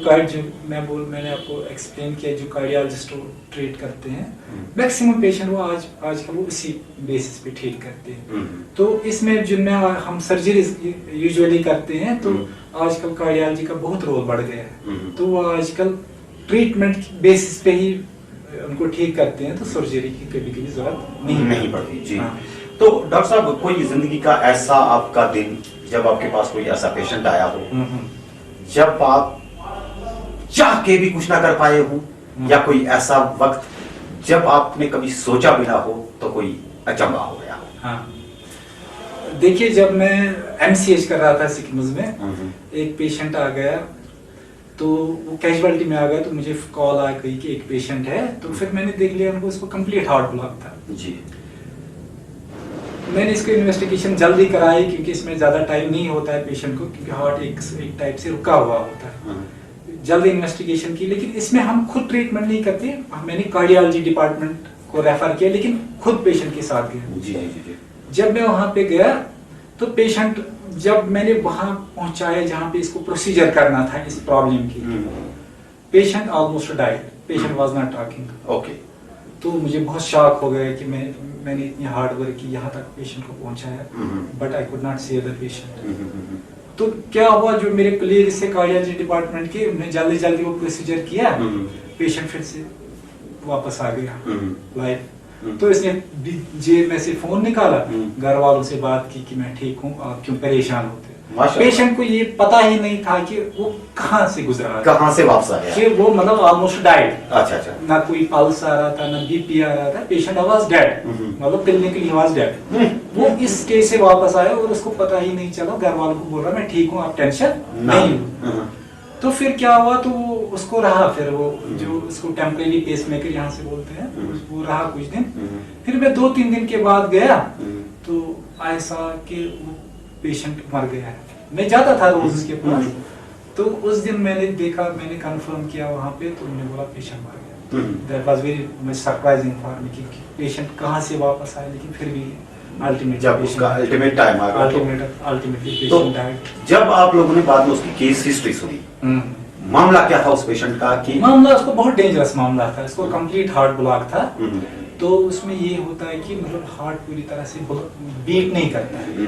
मैंने आपको एक्सप्लेन किया, जो कार्डियोलॉजिस्ट ट्रीट करते हैं, मैक्सिमम पेशेंट वो आजकल वो इसी बेसिस पे ट्रीट करते हैं। तो इसमें जिनमें हम सर्जरीज यूजुअली करते हैं, तो आजकल कार्डियोलॉजी का बहुत रोल बढ़ गया है, तो वो आजकल ट्रीटमेंट बेसिस पे ही उनको ठीक करते हैं, तो सर्जरी की कभी कभी जरूरत नहीं पड़ती जी। तो डॉक्टर साहब, कोई जिंदगी का ऐसा आपका दिन जब आपके पास कोई ऐसा पेशेंट आया हो जब आप चाह के भी कुछ ना कर पाए हो, या कोई ऐसा वक्त जब आपने कभी सोचा भी ना हो तो कोई अचंभा हो गया हो? हाँ, देखिए, जब मैं MCH कर रहा था सिक्किम में, एक पेशेंट आ गया, तो वो कैजुअलिटी में आ गया, तो मुझे कॉल आ गई कि एक पेशेंट है, तो फिर मैंने देख लिया उनको, उसको कंप्लीट हार्ट ब्लॉक था जी। मैंने इसको इन्वेस्टिगेशन जल्दी कराई, क्योंकि इसमें ज्यादा टाइम नहीं होता है पेशेंट को, क्योंकि हार्ट एक टाइप से रुका हुआ होता है, जल्दी इन्वेस्टिगेशन की। लेकिन इसमें हम खुद ट्रीटमेंट नहीं करते, मैंने कार्डियोलॉजी डिपार्टमेंट को रेफर किया, लेकिन खुद पेशेंट के साथ गया जी। जब मैं वहां पे गया, तो पेशेंट जब मैंने वहां पहुंचाया जहां पे इसको प्रोसीजर करना था इस प्रॉब्लम की, patient almost died, patient was not talking. Okay, तो मुझे बहुत शॉक हो गया कि मैंने इतनी हार्ड वर्क की, यहाँ तक पेशेंट को पहुंचाया, but I could not save the patient. तो क्या हुआ, जो मेरे कलीग से कार्डियोलॉजी डिपार्टमेंट के, उन्हें जल्दी जल्दी वो प्रोसीजर किया, पेशेंट फिर से वापस आ गया लाइफ। तो इसने जेब में से फोन निकाला, घर वालों से बात की कि मैं ठीक हूँ, आप क्यों परेशान होते? पेशेंट को ये पता ही नहीं था कि वो कहाँ से गुजरा, कहाँ से वापस आया, कि वो मतलब ऑलमोस्ट डाइड। अच्छा, ना कोई पल्स आ रहा था, ना BP आ रहा था, पेशेंट वाज डेड, मतलब क्लिनिकली वाज डेड। वो इस स्टेज से वापस आया और उसको पता ही नहीं चला, घर वालों को बोल रहा मैं ठीक हूँ, आप टेंशन नहीं लो। तो फिर क्या हुआ, तो वो उसको रहा, फिर वो जो उसको टेम्परेरी पेसमेकर यहाँ से बोलते हैं, वो रहा कुछ दिन। फिर मैं 2-3 दिन के बाद गया, तो ऐसा कि वो पेशेंट मर गया है। मैं जाता था रोज उसके पास, तो उस दिन मैंने देखा, मैंने कंफर्म किया वहाँ पे, तो उन्होंने बोला पेशेंट मर गया। That was very much surprising for me कि पेशेंट कहाँ से वापस आया, लेकिन फिर भी अल्टीमेट टाइम आ गया, अल्टीमेटली पेशेंट डाइड। जब आप लोगों ने बाद में उसकी केस हिस्ट्री सुनी, मामला क्या था उस पेशेंट का? कि मामला उसको बहुत डेंजरस मामला था, इसको कंप्लीट हार्ट ब्लॉक था। तो उसमें ये होता है कि मतलब हार्ट पूरी तरह से बीट नहीं करता है,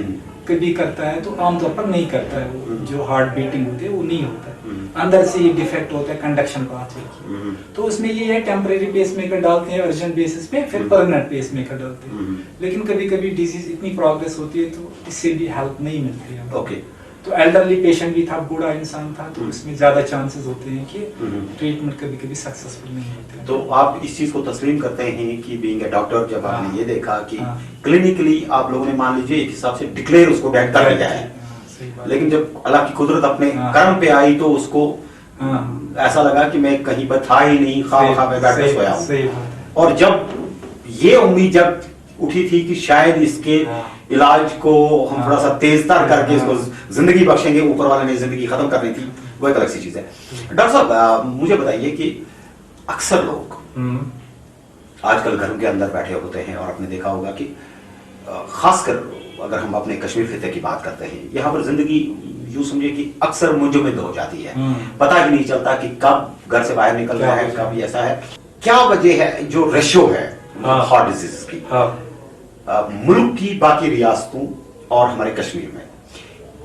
कभी करता है तो आमतौर पर नहीं करता है, वो जो हार्ट बीटिंग होती है वो नहीं होता है, अंदर से ये डिफेक्ट होता है कंडक्शन पाथवे की। तो उसमें ये है टेम्परेरी पेसमेकर डालते हैं अर्जेंट बेसिस पे, फिर परमानेंट पेसमेकर डालते हैं। लेकिन कभी कभी डिजीज इतनी प्रोग्रेस होती है तो इससे भी हेल्प नहीं मिलती है। ओके, तो एल्डरली पेशेंट भी था, बूढ़ा इंसान था, तो इसमें ज्यादा चांसेस होते हैं कि ट्रीटमेंट कभी कभी सक्सेसफुल नहीं होते। तो आप इस चीज को तस्लीम करते हैं कि बीइंग ए डॉक्टर, जब आपने ये देखा कि क्लिनिकली आप लोगों ने मान लीजिए एक हिसाब से डिक्लेयर उसको डेड कर दिया है, सही बात। लेकिन जब अल्लाह की कुदरत अपने हाँ। कर्म पे आई तो उसको हाँ। ऐसा लगा कि मैं कहीं पर था ही नहीं, खा में बैठ के सोया हूं। सही बात है। और जब ये उम्मीद जब उठी थी कि शायद इसके हाँ। इलाज को हम हाँ। थोड़ा सा तेजतर करके हाँ। इसको जिंदगी बख्शेंगे, ऊपर वाले ने जिंदगी खत्म करनी थी, वो एक अलग सी चीज है। डॉक्टर साहब मुझे बताइए कि अक्सर लोग आजकल घरों के अंदर बैठे होते हैं और आपने देखा होगा कि खासकर अगर हम अपने कश्मीर खिते की बात करते हैं, यहाँ पर जिंदगी यूं समझिए कि अक्सर मुंजमद हो जाती है। पता ही नहीं चलता कि कब घर से बाहर निकल रहा है, कब ऐसा है। क्या वजह है जो रेशो है हार्ट डिजीज की मुल्क की बाकी रियासतों और हमारे कश्मीर में?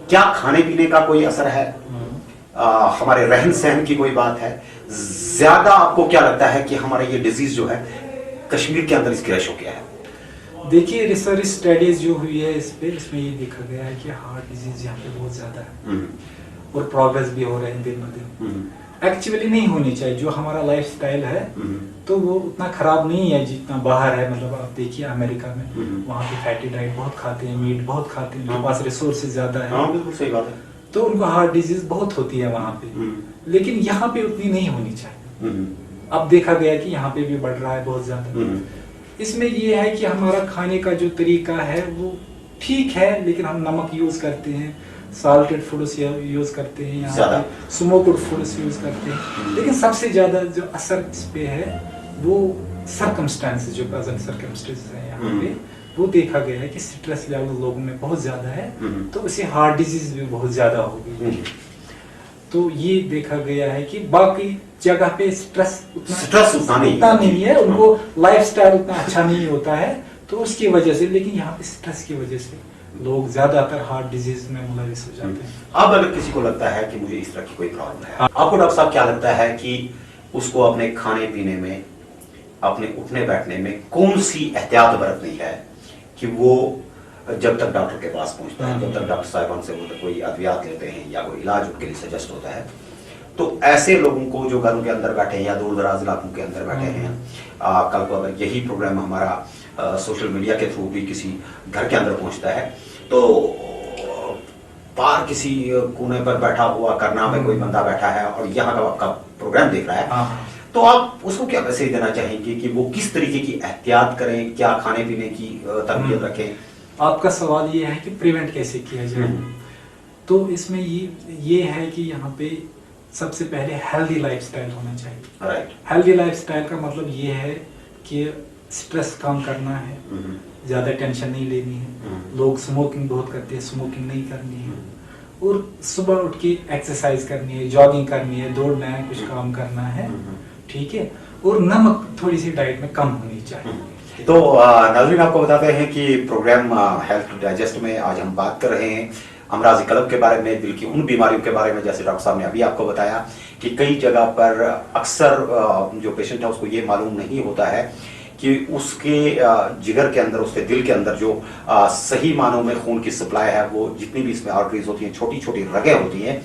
क्या खाने पीने का कोई असर है? हमारे रहन सहन की कोई बात है? ज्यादा आपको क्या लगता है कि हमारा ये डिजीज जो है कश्मीर के अंदर इसकी रेशो क्या है? देखिए, रिसर्च स्टडीज जो हुई है इस पे, इसमें ये देखा गया है कि हार्ट डिजीज यहाँ पे बहुत ज्यादा है और प्रोग्रेस भी हो रहे हैं दिन ब दिन। एक्चुअली नहीं होनी चाहिए। जो हमारा लाइफस्टाइल है तो वो उतना खराब नहीं है जितना बाहर है। मतलब आप देखिए अमेरिका में, वहाँ पे फैटी डाइट बहुत खाते हैं, मीट बहुत खाते हैं, उनके पास रिसोर्सेज ज्यादा है। हाँ, बिल्कुल सही बात है। तो उनको हार्ट डिजीज बहुत होती है वहाँ पे, लेकिन यहाँ पे उतनी नहीं होनी चाहिए। अब देखा गया कि यहाँ पे भी बढ़ रहा है बहुत ज्यादा। इसमें ये है कि हमारा खाने का जो तरीका है वो ठीक है, लेकिन हम नमक यूज करते हैं, साल्टेड फूड्स यूज करते हैं, यहाँ पे स्मोक्ड फूड्स यूज करते हैं। लेकिन सबसे ज्यादा जो असर इस पे है वो सर्कमस्टेंसेस, जो प्रेजेंट सर्कमस्टेंसेस है यहाँ पे, वो देखा गया है कि स्ट्रेस लेवल लोगों में बहुत ज्यादा है, तो उससे हार्ट डिजीज भी बहुत ज्यादा हो गई। तो ये देखा गया है कि बाकी जगह पे स्ट्रेस उतना नहीं है, उनको लाइफस्टाइल उतना अच्छा नहीं होता है, तो उसकी वजह से। लेकिन यहाँ पे स्ट्रेस की वजह से लोग ज्यादातर हार्ट डिजीज में मुलविस हो जाते हैं। अब अगर किसी को लगता है कि मुझे इस तरह की कोई प्रॉब्लम है, आपको डॉक्टर साहब क्या लगता है कि उसको अपने खाने पीने में, अपने उठने बैठने में कौन सी एहतियात बरतनी है कि वो जब तक डॉक्टर के पास पहुंचता है, जब तक डॉक्टर साहिबान से वो कोई अद्वियात लेते हैं या कोई इलाज उनके लिए सजेस्ट होता है, तो ऐसे लोगों को जो घरों के अंदर बैठे हैं या दूर दराज इलाकों के अंदर बैठे हैं, कल को अगर यही प्रोग्राम हमारा सोशल मीडिया के थ्रू भी किसी घर के अंदर पहुंचता है, तो बाहर किसी कोने पर बैठा हुआ करना में कोई बंदा बैठा है और यहाँ का आपका प्रोग्राम देख रहा है, तो आप उसको क्या मैसेज देना चाहेंगे कि वो किस तरीके की एहतियात करें, क्या खाने पीने की तरबियत रखें? आपका सवाल ये है कि प्रिवेंट कैसे किया जाए। तो इसमें ये है कि यहाँ पे सबसे पहले हेल्दी लाइफस्टाइल होना चाहिए। राइट। हेल्दी लाइफस्टाइल का मतलब ये है कि स्ट्रेस कम करना है, ज्यादा टेंशन नहीं लेनी है। लोग स्मोकिंग बहुत करते हैं, स्मोकिंग नहीं करनी है, और सुबह उठ के एक्सरसाइज करनी है, जॉगिंग करनी है, दौड़ना है, कुछ काम करना है, ठीक है, और नमक थोड़ी सी डाइट में कम होनी चाहिए। तो नाज़रीन, आपको बताते हैं कि प्रोग्राम हेल्थ डाइजेस्ट में आज हम बात कर रहे हैं अमराज़ कल्ब के बारे में, दिल की उन बीमारियों के बारे में, जैसे डॉक्टर साहब ने अभी आपको बताया कि कई जगह पर अक्सर जो पेशेंट है उसको ये मालूम नहीं होता है कि उसके जिगर के अंदर, उसके दिल के अंदर जो सही मानों में खून की सप्लाई है, वो जितनी भी इसमें आर्टरीज होती हैं, छोटी छोटी रगें होती हैं,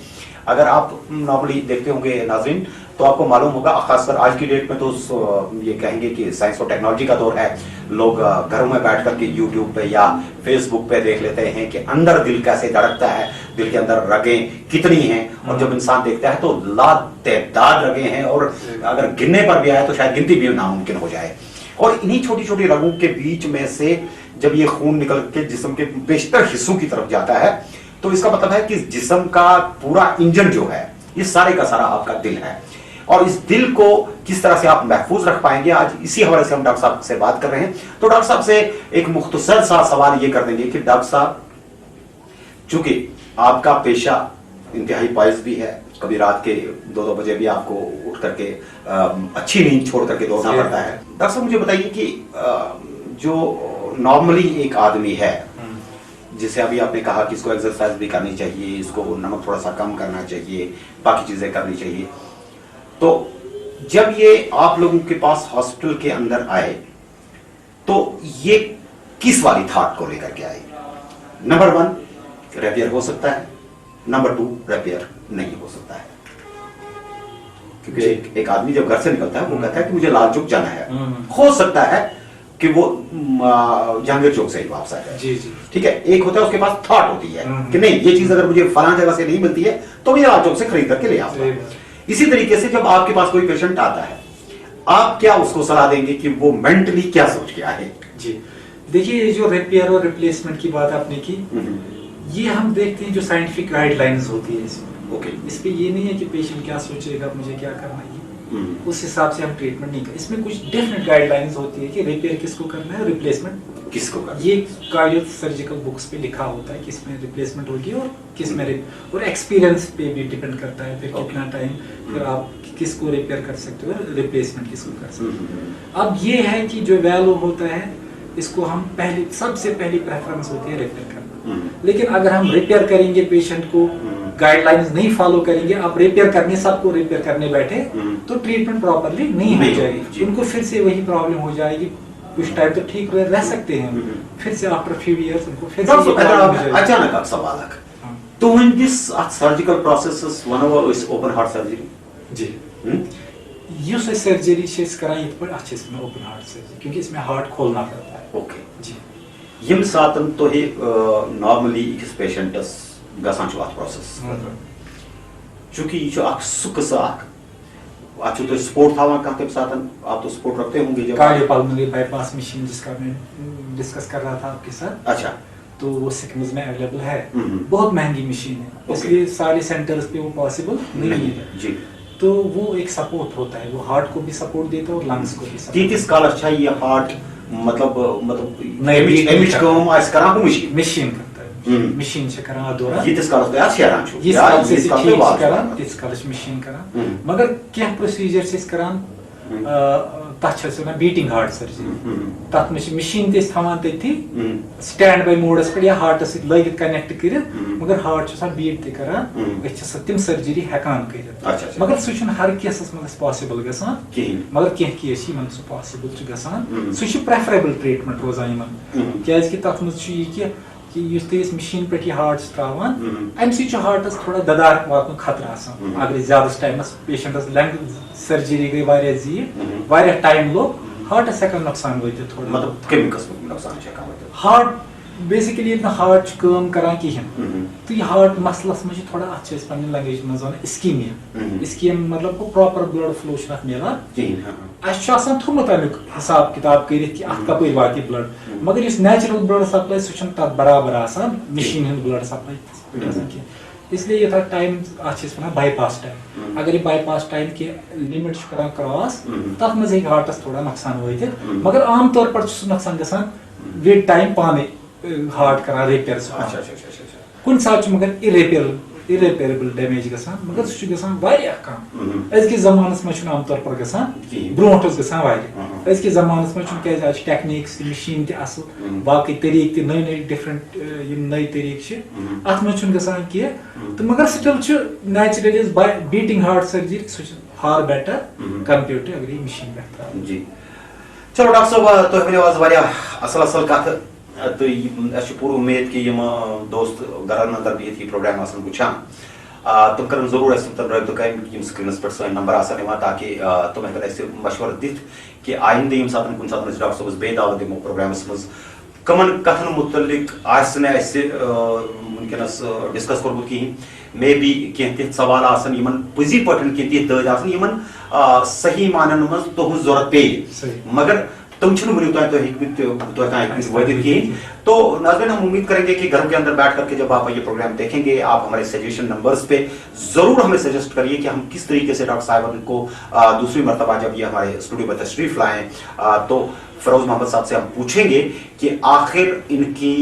अगर आप नॉर्मली देखते होंगे नाज़रीन, तो आपको मालूम होगा, खासकर आज की डेट में तो ये कहेंगे कि साइंस और टेक्नोलॉजी का दौर है, लोग घरों में बैठ करके यूट्यूब पे या फेसबुक पे देख लेते हैं कि अंदर दिल कैसे धड़कता है, दिल के अंदर रगें कितनी हैं, और जब इंसान देखता है तो लातेदार रगें हैं, और अगर गिनने पर भी आए तो शायद गिनती भी नामुमकिन हो जाए। और इन्हीं छोटी छोटी रगों के बीच में से जब ये खून निकल के जिस्म के बेशतर हिस्सों की तरफ जाता है, तो इसका मतलब है कि जिस्म का पूरा इंजन जो है, ये सारे का सारा आपका दिल है। और इस दिल को किस तरह से आप महफूज रख पाएंगे, आज इसी हवाले से हम डॉक्टर साहब से बात कर रहे हैं। तो डॉक्टर साहब से एक मुख्तसर सा सवाल ये कर देंगे कि डॉक्टर साहब, चूंकि आपका पेशा इंतहाई बाइस भी है, कभी रात के 2-2 बजे भी आपको उठ करके अच्छी नींद छोड़ करके दौड़ना पड़ता है। डॉक्टर साहब, मुझे बताइए कि जो नॉर्मली एक आदमी है, जिसे अभी आपने कहा कि इसको एक्सरसाइज भी करनी चाहिए, इसको नमक थोड़ा सा कम करना चाहिए, बाकी चीजें करनी चाहिए, तो जब ये आप लोगों के पास हॉस्पिटल के अंदर आए तो ये किस वाली थॉट को लेकर के आए? नंबर 1, रेपियर हो सकता है, नंबर 2, रेपियर नहीं हो सकता है। क्योंकि एक आदमी जब घर से निकलता है वो कहता है कि मुझे लाल चौक जाना है, हो सकता है कि वो जहांगीर चौक से ही वापस आ जाए। जी जी। ठीक है, एक होता है उसके पास थॉट होती है कि नहीं ये चीज अगर मुझे फलां जगह से नहीं मिलती है तो मैं लाल चौक से खरीद करके ले आऊंगा। इसी तरीके से जब आपके पास कोई पेशेंट आता है, आप क्या उसको सलाह देंगे कि वो मेंटली क्या सोच के आए? जी देखिए, ये जो रिपेयर और रिप्लेसमेंट की बात आपने की, ये हम देखते हैं जो साइंटिफिक गाइडलाइंस होती है इसमें। ओके। इस पे ये नहीं है कि पेशेंट क्या सोचेगा, मुझे क्या करना है, उस हिसाब से हम ट्रीटमेंट नहीं कर। इसमें कुछ डेफिनेट गाइडलाइंस होती है कि रिपेयर किसको करना है, रिप्लेसमेंट किसको करना है। ये कार्डियो सर्जिकल बुक्स पे लिखा होता है किस में रिप्लेसमेंट होगी और किस में और एक्सपीरियंस पे भी डिपेंड करता है फिर कितना टाइम फिर आप किसको रिपेयर कर सकते हो, रिप्लेसमेंट किसको कर सकते हो। अब ये है कि जो वैल्यू होता है इसको हम पहले सबसे पहली प्रेफरेंस होती है रिपेयर करना। लेकिन अगर हम रिपेयर करेंगे पेशेंट को गाइडलाइंस नहीं फॉलो करेंगे, आप रिपेयर करने सबको रिपेयर करने बैठे तो ट्रीटमेंट प्रॉपरली नहीं हो जाएगी, उनको फिर से वही प्रॉब्लम हो जाएगी। कुछ टाइम तो ठीक रह सकते हैं, फिर से आफ्टर फ्यू इयर्स उनको फिर से अचानक आप सवाल तो when this surgical process is one of is open heart surgery जी युस सर्जरी से कराएं इत पर अच्छे से ओपन हार्ट सर्जरी क्योंकि इसमें हार्ट खोलना पड़ता है। ओके जी यम सातन तो हे नॉर्मली इस पेशेंटस गसान छु अथ प्रोसेस चूंकि ये अख सुकस अख अच्छा तो सपोर्ट थावन कहाँ तक सातन आप तो सपोर्ट रखते होंगे जब कार्डियोपल्मोनरी बाईपास मशीन जिसका मैं डिस्कस कर रहा था आपके साथ। अच्छा तो वो सिकम्स में अवेलेबल है, बहुत महंगी मशीन है, इसलिए सारे सेंटर्स पे वो पॉसिबल नहीं है जी। तो वो एक सपोर्ट होता है, वो हार्ट को भी सपोर्ट देता है और लंग्स को भी सपोर्ट। तीस काल अच्छा ये हार्ट मतलब एमिच कम आस करा को मशीन करता है, मशीन से करा दौरा ये तीस काल तो अच्छा यार छु ये साल से ठीक करा तीस काल मशीन करा मगर क्या प्रोसीजर से करा तथ बीटिंग हार्ट सर्जरी तथ मशीन तवान तथी स्टैंड बाय मोडस पे या हार्टस लगित कनेक्ट कर मगर हार्ट बीट तक तम सर्जरी हेकान कर मगर सह हर केसस मज पॉसिबल गसान मगर कह केस सह पॉसिबल गसान सह प्रेफरेबल ट्रीटमेंट रोजान क्या तथ मज कि मशीन पे हार्ट त्रावान अम हार्टस थोड़ा ददार वात खतरा अगर ज्यादा टाइम पेशेंटस लेंथ सर्जरी गई वारिया जीर टाइम लोग हार्टस हेकान नुकसान वात थोड़ा मतलब कम किस्म नुकसान हार्ट बेसिकली हार्ट काम करान कहें तो ये हार्ट मसलस मज थोड़ा अत लैंग्वेज मज इस्कीमिया इस्कीम मतलब प्रॉपर ब्लड फ्लो मिलान असान थोमुत अमुक हिसाब किताब कर कपर वात ब्लड मगर इस नेचुरल ब्लड सप्लाई सह तथ बराबर आसान मशीन हंद ब्लड सप्लाई इसलिए ये टाइम वन बाईपास टाइम अगर ये बाईपास टाइम के लिमिट कर क्रॉस तथ मज हार्टस थोड़ा नुकसान वात मगर आम तौर पर नुकसान गसान विद टाइम पाने हार्ट करा रिपेयर कुन सात मगर इरेपेरेबल डैमेज गसान मगर सह गसान वारिया कम अजकिस जमानस मज आम तौर पर गसान ब्रोट गसान वारिया अजकिस जमानस मज क्या टेक्निक्स मशीन त असल बाकी तरीक नई नई डिफरेंट नई तरीक अत मज गसान कह तो मगर still naturally beating heart surgery सह फार बेटर कंपेयर टू अगर मशीन पे जी। चलो डॉक्टर साहब तो हमने आज वारिया असल असल कथ तो पूरी उम्मीद कि दोस्त घर अंदर बिहत यह प्रोग्राम वुचान तुम कर जरूर रब्त कम स्क्रीनस पे सन नंबर ताकि तुम हेन मशवर दिथ कि आइंद यम सात कुन सात डॉक्टर साहब बे दावत दिमो प्रोग्रामस मज कमन कथन मुतलिक वनकस डिस्कस कोर्मुत कहीं मे बी कह तिथ सवाल पजी पे कह तिथ दद सही मानन मज तुज जरूरत पे मगर तुम वनु कहीं। तो नाज़रीन हम उम्मीद करेंगे कि घर के अंदर बैठ करके जब आप ये प्रोग्राम देखेंगे आप हमारे सजेशन नंबर्स पे जरूर हमें सजेस्ट करिए कि हम किस तरीके से डॉक्टर साहब को दूसरी मरतबा जब ये हमारे स्टूडियो में तशरीफ लाएं तो फरोज मोहम्मद साहब से हम पूछेंगे कि आखिर इनकी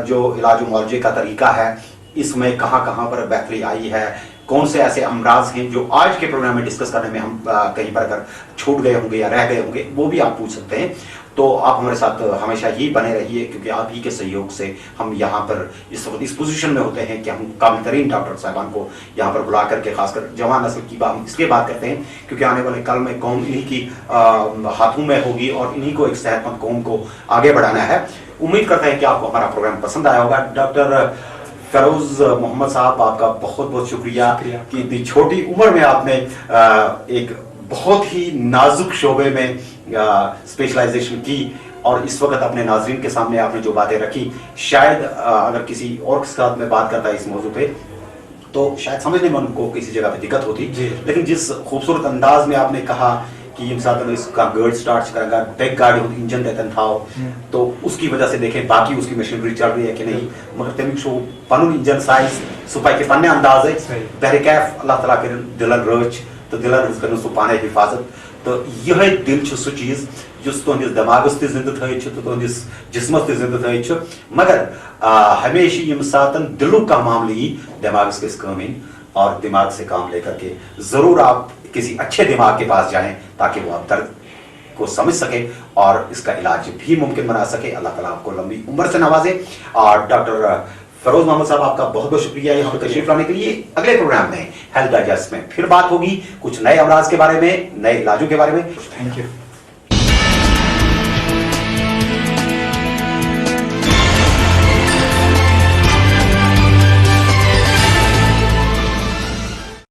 जो इलाज मुआवजे का तरीका है इसमें कहाँ कहाँ पर बेहतरी आई है, कौन से ऐसे अमराज हैं जो आज के प्रोग्राम में डिस्कस करने में हम कहीं पर अगर छूट गए होंगे या रह गए होंगे वो भी आप पूछ सकते हैं। तो आप हमारे साथ हमेशा ही बने रहिए क्योंकि आप ही के सहयोग से हम यहाँ पर इस वक्त इस पोजीशन में होते हैं कि हम काबिल तरीन डॉक्टर साहबान को यहाँ पर बुला करके खासकर जवान नस्ल की बात इसलिए बात करते हैं क्योंकि आने वाले कल में कौम इन्हीं की हाथों में होगी और इन्हीं को एक सेहतमंद कौम को आगे बढ़ाना है। उम्मीद करते हैं कि आपको हमारा प्रोग्राम पसंद आया होगा। डॉक्टर फरोज मोहम्मद साहब आपका बहुत बहुत शुक्रिया कि इतनी छोटी उम्र में आपने एक बहुत ही नाजुक शोबे में स्पेशलाइजेशन की और इस वक्त अपने नाजरीन के सामने आपने जो बातें रखी, शायद अगर किसी और के साथ में बात करता है इस मौजू पे तो शायद समझने में उनको किसी जगह पे दिक्कत होती, लेकिन जिस खूबसूरत अंदाज में आपने कहा कि ये साथ में इसका गर्ड स्टार्ट करेगा, बैक गाड़ी होती इंजन देते था, तो उसकी वजह से देखें बाकी उसकी मशीनरी चल रही है कि नहीं, मगर तमिक शो पनुन इंजन साइज सुपाई के पन्ने अंदाज है बहरकैफ अल्लाह ताला के दिलन रच तो दिलन कर सु पाने हिफाजत, तो यह दिल छ सु चीज जुस तुहंदिस दिमागस ते जिंदा थई छ तो तुहंदिस जिस्मस ते जिंदा थई छ, मगर हमेशा यम सातन दिलु का मामले ही दिमागस के काम और दिमाग से काम लेकर के जरूर आप किसी अच्छे दिमाग के पास जाएं ताकि वो आप दर्द को समझ सके और इसका इलाज भी मुमकिन बना सके। अल्लाह ताला आपको लंबी उम्र से नवाजे। और डॉक्टर फरोज मोहम्मद साहब आपका बहुत बहुत शुक्रिया यहाँ पर तशरीफ लाने के लिए। अगले प्रोग्राम में हेल्थ डाइजेस्ट में फिर बात होगी कुछ नए अमराज के बारे में, नए इलाजों के बारे में। Thank you.